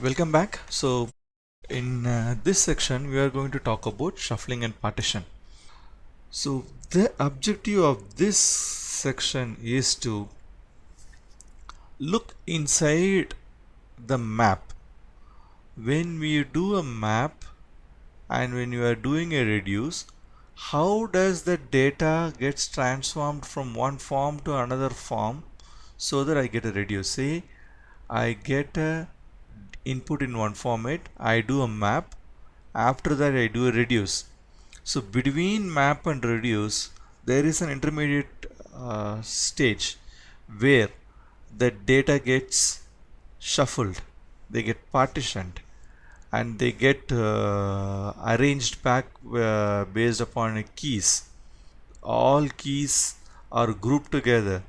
Welcome back. So in this section we are going to talk about shuffling and partition. So the objective of this section is to look inside the map. When we do a map and when you are doing a reduce, how does the data gets transformed from one form to another form so that I get a reduce. Say I get a input in one format, I do a map, after that I do a reduce. So between map and reduce there is an intermediate stage where the data gets shuffled, they get partitioned, and they get arranged back based upon keys. All keys are grouped together,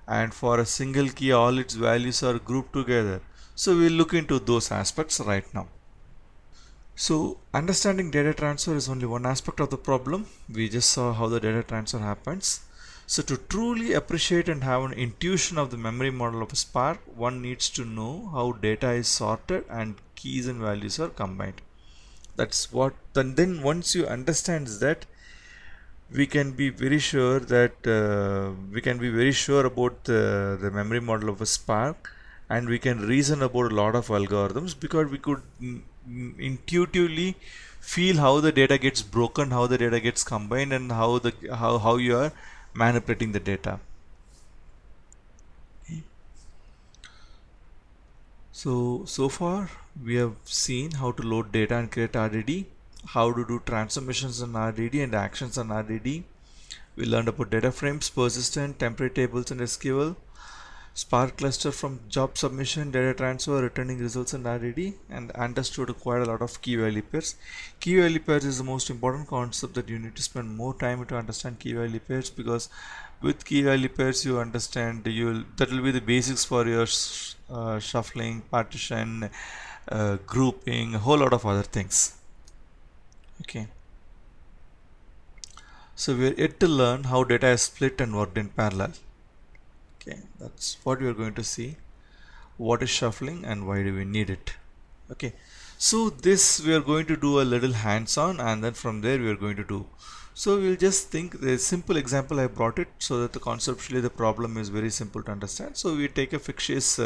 and for a single key all its values are grouped together. So we'll look into those aspects right now. So understanding data transfer is only one aspect of the problem. We just saw how the data transfer happens. So to truly appreciate and have an intuition of the memory model of a Spark, one needs to know how data is sorted and keys and values are combined. That's what, and then once you understand that, we can be very sure about the memory model of a Spark, and we can reason about a lot of algorithms because we could intuitively feel how the data gets broken, how the data gets combined, and how you are manipulating the data. So far we have seen how to load data and create RDD, how to do transformations in RDD and actions on RDD. We learned about data frames, persistent, temporary tables and SQL, Spark cluster from job submission, data transfer, returning results in RDD, and understood quite a lot of key value pairs. Key value pairs is the most important concept that you need to spend more time to understand key value pairs, because with key value pairs you understand that will be the basics for your shuffling, partition, grouping, a whole lot of other things. Okay. So we are yet to learn how data is split and worked in parallel. Okay, that's what we are going to see. What is shuffling and why do we need it? Okay, so this we are going to do a little hands-on, and then from there we are going to do. So we'll just think the simple example I brought it so that conceptually the problem is very simple to understand. So we take a fictitious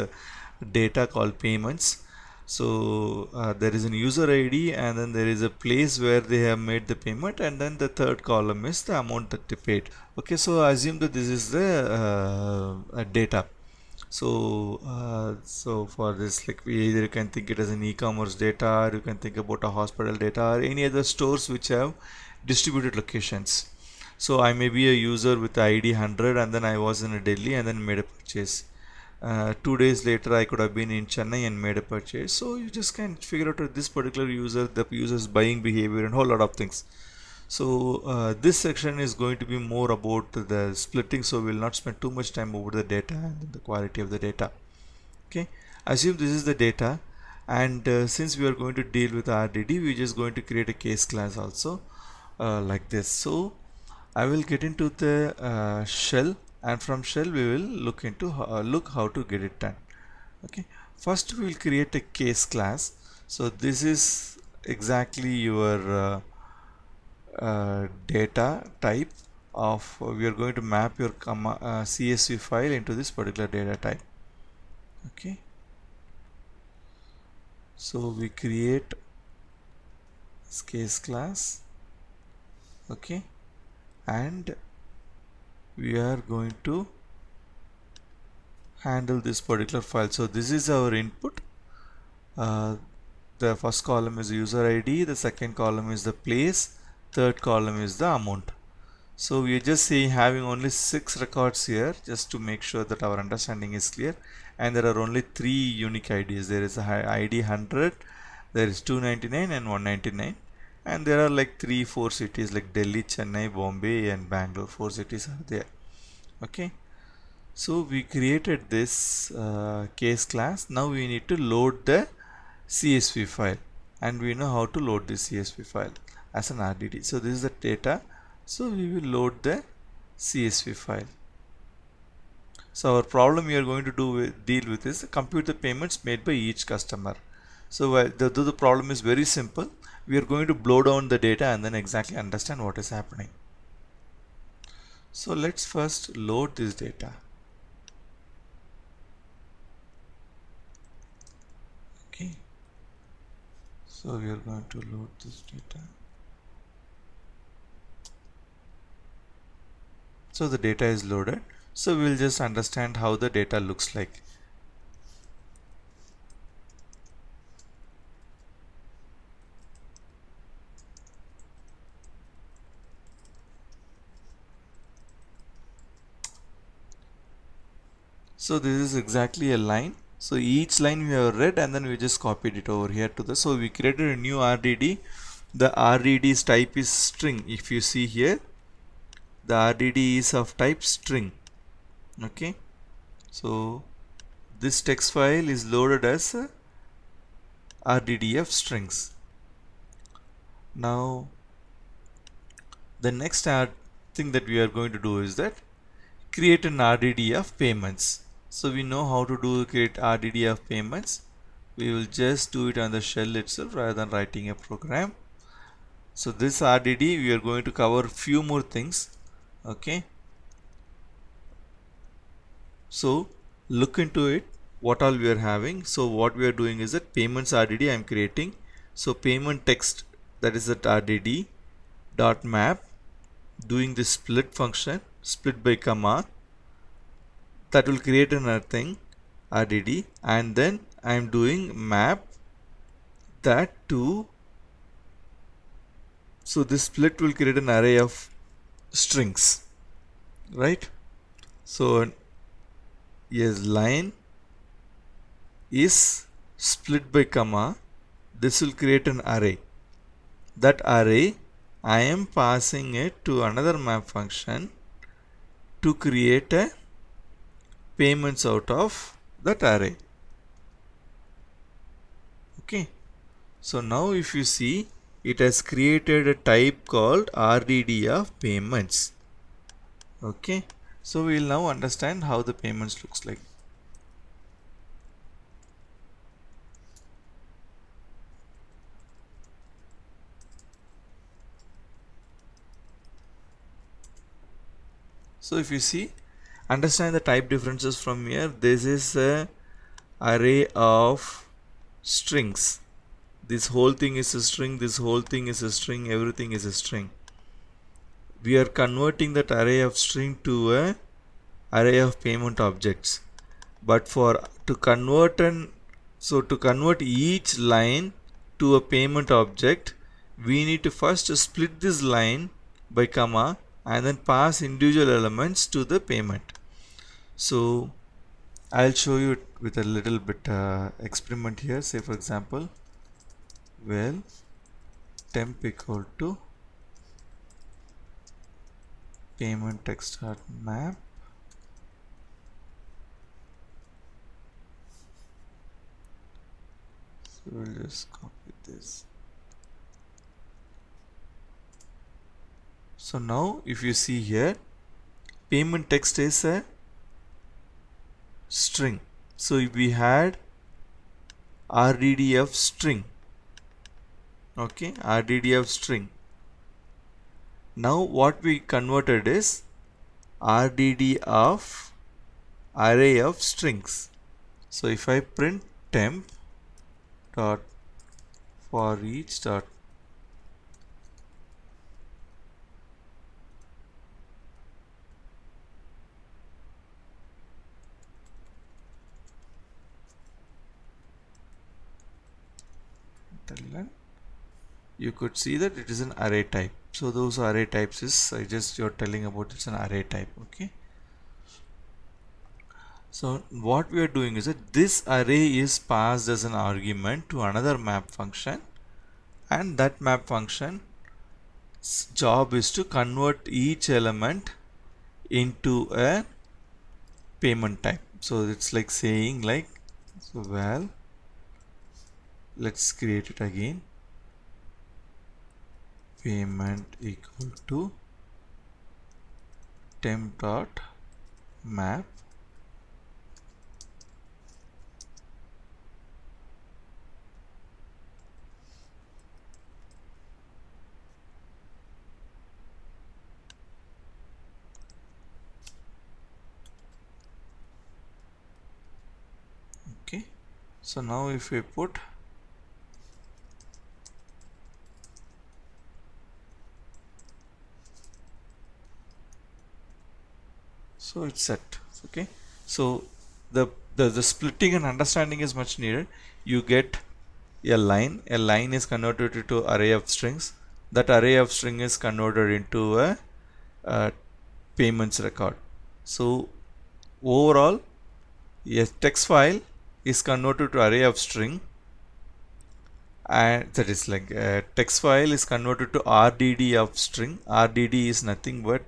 data called payments. So there is an user ID, and then there is a place where they have made the payment, and then the third column is the amount that they paid. Okay, so assume that this is the data. So for this, like, we either can think it as an e-commerce data, or you can think about a hospital data, or any other stores which have distributed locations. So I may be a user with ID 100, and then I was in Delhi and then made a purchase. 2 days later I could have been in Chennai and made a purchase. So you just can figure out this particular user, the user's buying behavior, and whole lot of things. So this section is going to be more about the splitting, so we'll not spend too much time over the data and the quality of the data. Okay, assume this is the data, and since we are going to deal with RDD, we're just going to create a case class also, like this. So I will get into the shell, and from shell we will look into how to get it done. Okay, first we will create a case class. So this is exactly your data type of we are going to map your CSV file into this particular data type. Okay, so we create this case class. Okay, and we are going to handle this particular file. So this is our input. The first column is user ID, the second column is the place, third column is the amount. So we are just saying having only 6 records here, just to make sure that our understanding is clear, and there are only 3 unique IDs. There is a ID 100, there is 299 and 199, and there are like 3-4 cities like Delhi, Chennai, Bombay and Bangalore. 4 cities are there. Okay, so we created this case class. Now we need to load the CSV file, and we know how to load the CSV file as an RDD. So this is the data, so we will load the CSV file. So our problem we are going to deal with is compute the payments made by each customer. So the problem is very simple. We are going to blow down the data and then exactly understand what is happening. So let's first load this data. Okay. So we are going to load this data. So the data is loaded. So we'll just understand how the data looks like. So this is exactly a line. So each line we have read and then we just copied it over here to the, so we created a new RDD. The RDD's type is string. If you see here, the RDD is of type string. Okay. So this text file is loaded as a RDD of strings. Now the next thing that we are going to do is that create an RDD of payments. So we know how to create RDD of payments. We will just do it on the shell itself rather than writing a program. So this RDD we are going to cover few more things. Okay. So look into it, what all we are having. So what we are doing is that payments RDD I am creating. So payment text, that is that RDD dot map, doing the split function, split by comma, that will create another thing RDD, and then I am doing map that to, so this split will create an array of strings, right? So yes, line is split by comma, this will create an array. That array I am passing it to another map function to create a payments out of that array. Okay. So now if you see, it has created a type called RDD of payments. Okay. So we will now understand how the payments looks like. So if you see, understand the type differences from here. This is a array of strings. This whole thing is a string, this whole thing is a string, everything is a string. We are converting that array of string to a array of payment objects. But to convert to convert each line to a payment object, we need to first split this line by comma and then pass individual elements to the payment. So I'll show you it with a little bit experiment here. Say for example, well, temp equal to payment text map. So we'll just copy this. So now if you see here, payment text is a string. So if we had RDD of string, okay, RDD of string. Now what we converted is RDD of array of strings. So if I print temp dot for each dot you could see that it is an array type. So those array types is you're telling about it's an array type. Okay. So what we are doing is that this array is passed as an argument to another map function, and that map function's job is to convert each element into a payment type. So it's like saying like, so well, let's create it again. Payment equal to temp dot map So now if we put, so it's set. Okay, so the splitting and understanding is much needed. You get a line is converted into array of strings. That array of string is converted into a payments record. So overall, a text file is converted to array of string, and that is like a text file is converted to RDD of string. RDD is nothing but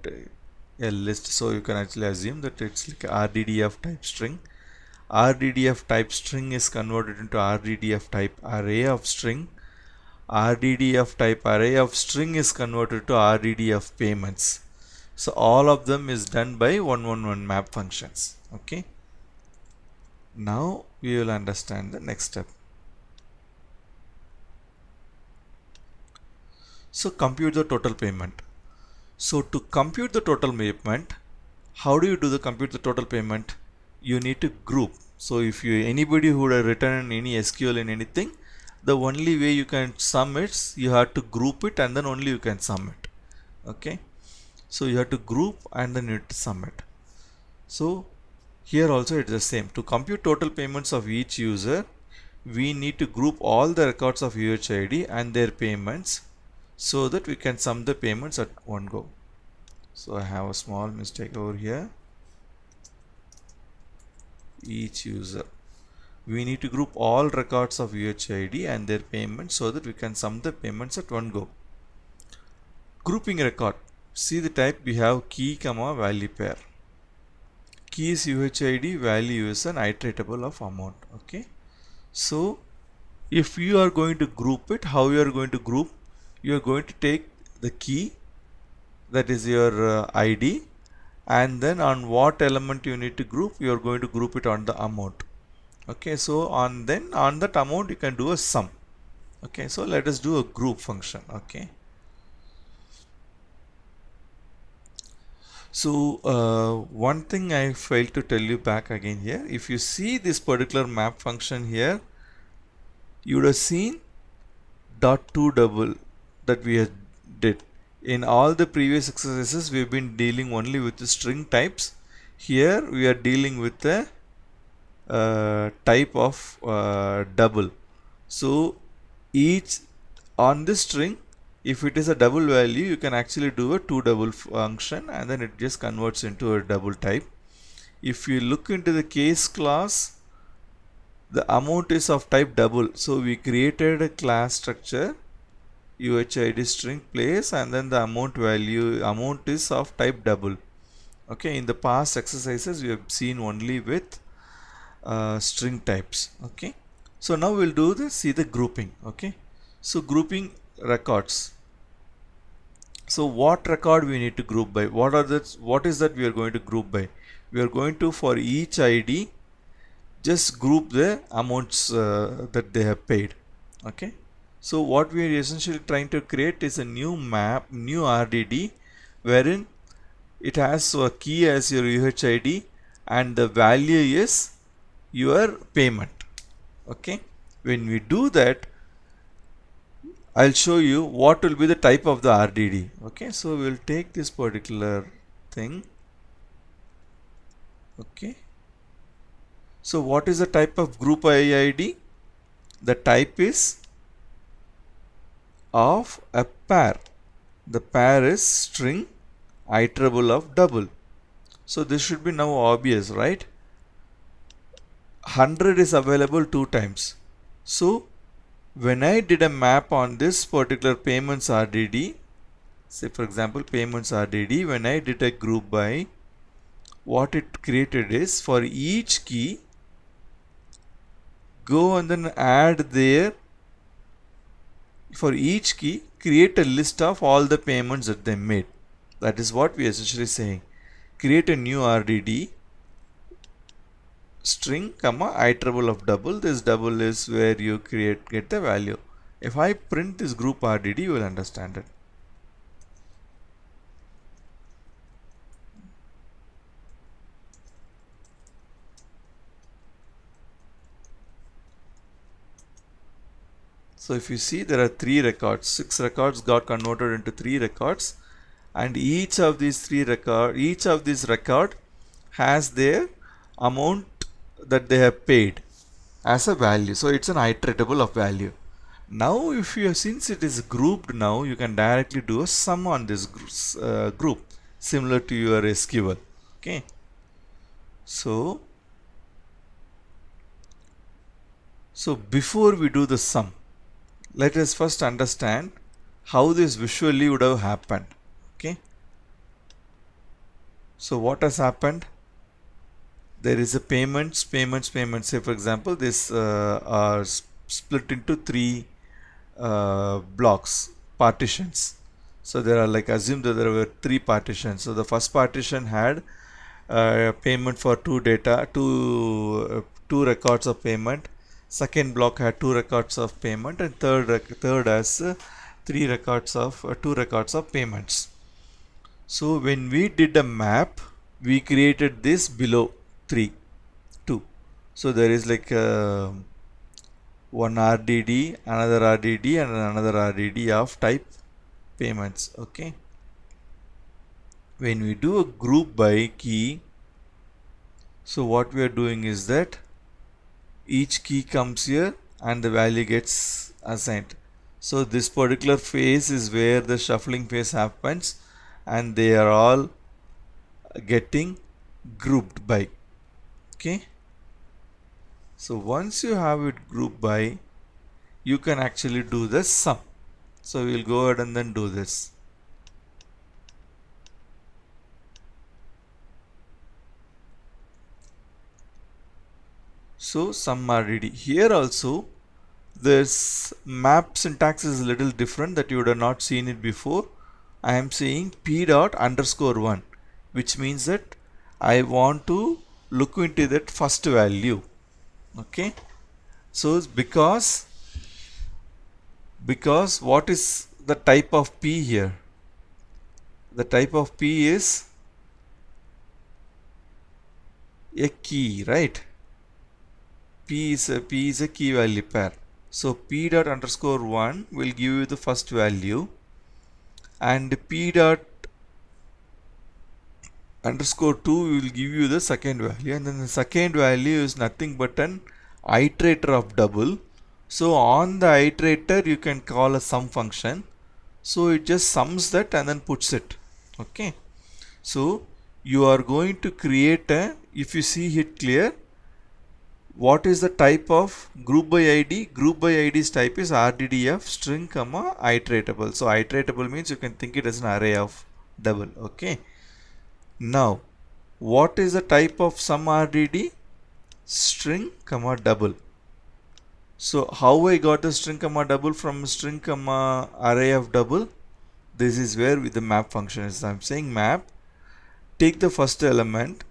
a list, so you can actually assume that it's like RDDF type string. RDDF type string is converted into RDDF type array of string. RDDF type array of string is converted to RDDF payments. So all of them is done by 111 map functions. Okay. Now we will understand the next step. So compute the total payment. So to compute the total payment, how do you do the compute the total payment? You need to group. So if you anybody who would have written any SQL in anything, the only way you can sum it, you have to group it and then only you can sum it. Okay. So you have to group and then you have to sum it. So here also it's the same. To compute total payments of each user, we need to group all the records of UHID and their payments so that we can sum the payments at one go. So I have a small mistake over here. Each user. We need to group all records of UHID and their payments so that we can sum the payments at one go. Grouping record. See the type, we have key comma value pair. Key is UHID, value is an iteratable of amount. Okay. So if you are going to group it, how you are going to group? You are going to take the key, that is your ID, and then on what element you need to group, you are going to group it on the amount. Okay, so on that amount you can do a sum. Okay, so let us do a group function. Okay, so one thing I failed to tell you back again here, if you see this particular map function here, you would have seen dot to double that we did. In all the previous exercises we've been dealing only with the string types. Here we are dealing with the type of double. So each on this string, if it is a double value, you can actually do a to double function and then it just converts into a double type. If you look into the case class, the amount is of type double, so we created a class structure UHID string place and then the amount is of type double. Okay, in the past exercises we have seen only with string types. Okay, so now we'll do see the grouping. Okay, so grouping records. So what record we need to group by? What is that we are going to group by? We are going to, for each ID, just group the amounts that they have paid. Okay, so what we are essentially trying to create is a new map, new RDD, wherein it has a key as your UHID and the value is your payment. Okay, when we do that, I'll show you what will be the type of the RDD. Okay, so we'll take this particular thing. Okay, so what is the type of group IID? The type is of a pair. The pair is string iterable of double. So this should be now obvious, right? 100 is available 2 times. So when I did a map on this particular payments RDD, say for example payments RDD, when I did a group by, what it created is, for each key, go and then add there, for each key create a list of all the payments that they made. That is what we are essentially saying. Create a new RDD string comma iterable of double. This double is where you get the value. If I print this group RDD, you will understand it. So if you see, there are 3 records, 6 records got converted into 3 records, and each of these record has their amount that they have paid as a value. So it's an iteratable of value. Now if you, since it is grouped, now you can directly do a sum on this group, similar to your SQL. Okay, so before we do the sum, let us first understand how this visually would have happened. Okay, so what has happened? There is a payments. Say for example, this are split into 3 blocks, partitions. So there are, like, assume that there were 3 partitions. So the first partition had payment for 2 records of payment. Second block had 2 records of payment, and third has 2 records of payments. So when we did a map, we created this below 2. So there is like one RDD, another RDD, and another RDD of type payments. Okay. When we do a group by key, so what we are doing is that each key comes here and the value gets assigned. So this particular phase is where the shuffling phase happens, and they are all getting grouped by. Okay. So once you have it grouped by, you can actually do the sum. So we'll go ahead and then do this. So sum RDD. Here also this map syntax is a little different, that you would have not seen it before. I am saying p._1, which means that I want to look into that first value. Okay. So because what is the type of P here? The type of P is a key, right? P is a key value pair. So p._1 will give you the first value, and p._2 will give you the second value, and then the second value is nothing but an iterator of double. So on the iterator you can call a sum function. So it just sums that and then puts it. Okay. So you are going to create a, if you see it clear, what is the type of group by ID? Group by ID's type is RDDF string comma iteratable. So iteratable means you can think it as an array of double. Okay. Now what is the type of sum RDD? String comma double. So how I got the string comma double from string comma array of double? This is where with the map function is. I'm saying map, take the first element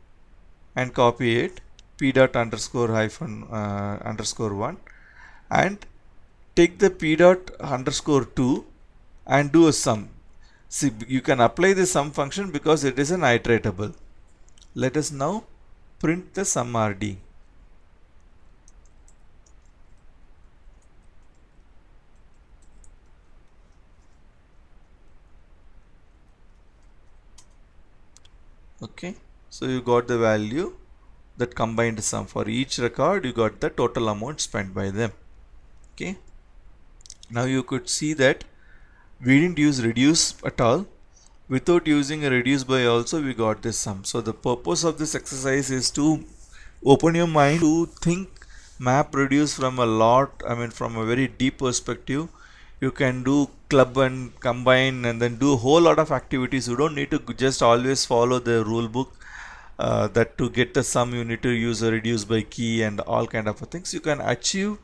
and copy it, p._1, and take the p._2 and do a sum. See, you can apply the sum function because it is an iteratable. Let us now print the sum RD. Okay, so you got the value, that combined sum. For each record you got the total amount spent by them. Okay, now you could see that we didn't use reduce at all. Without using a reduce by also we got this sum. So the purpose of this exercise is to open your mind to think map reduce from from a very deep perspective. You can do club and combine and then do a whole lot of activities. You don't need to just always follow the rule book, that to get the sum you need to use a reduce by key and all kind of things. You can achieve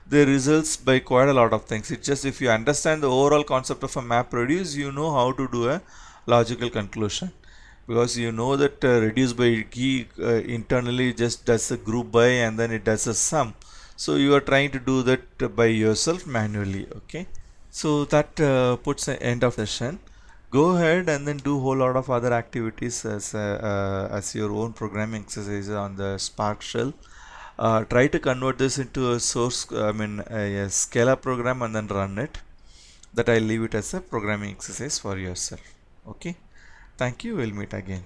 the results by quite a lot of things. It's just if you understand the overall concept of a map reduce, you know how to do a logical conclusion, because you know that reduce by key internally just does a group by and then it does a sum. So you are trying to do that by yourself manually. Okay, so that puts an end of the session. Go ahead and then do a whole lot of other activities as your own programming exercises on the Spark shell. Try to convert this into a source, a Scala program and then run it. That I'll leave it as a programming exercise for yourself. Okay. Thank you. We'll meet again.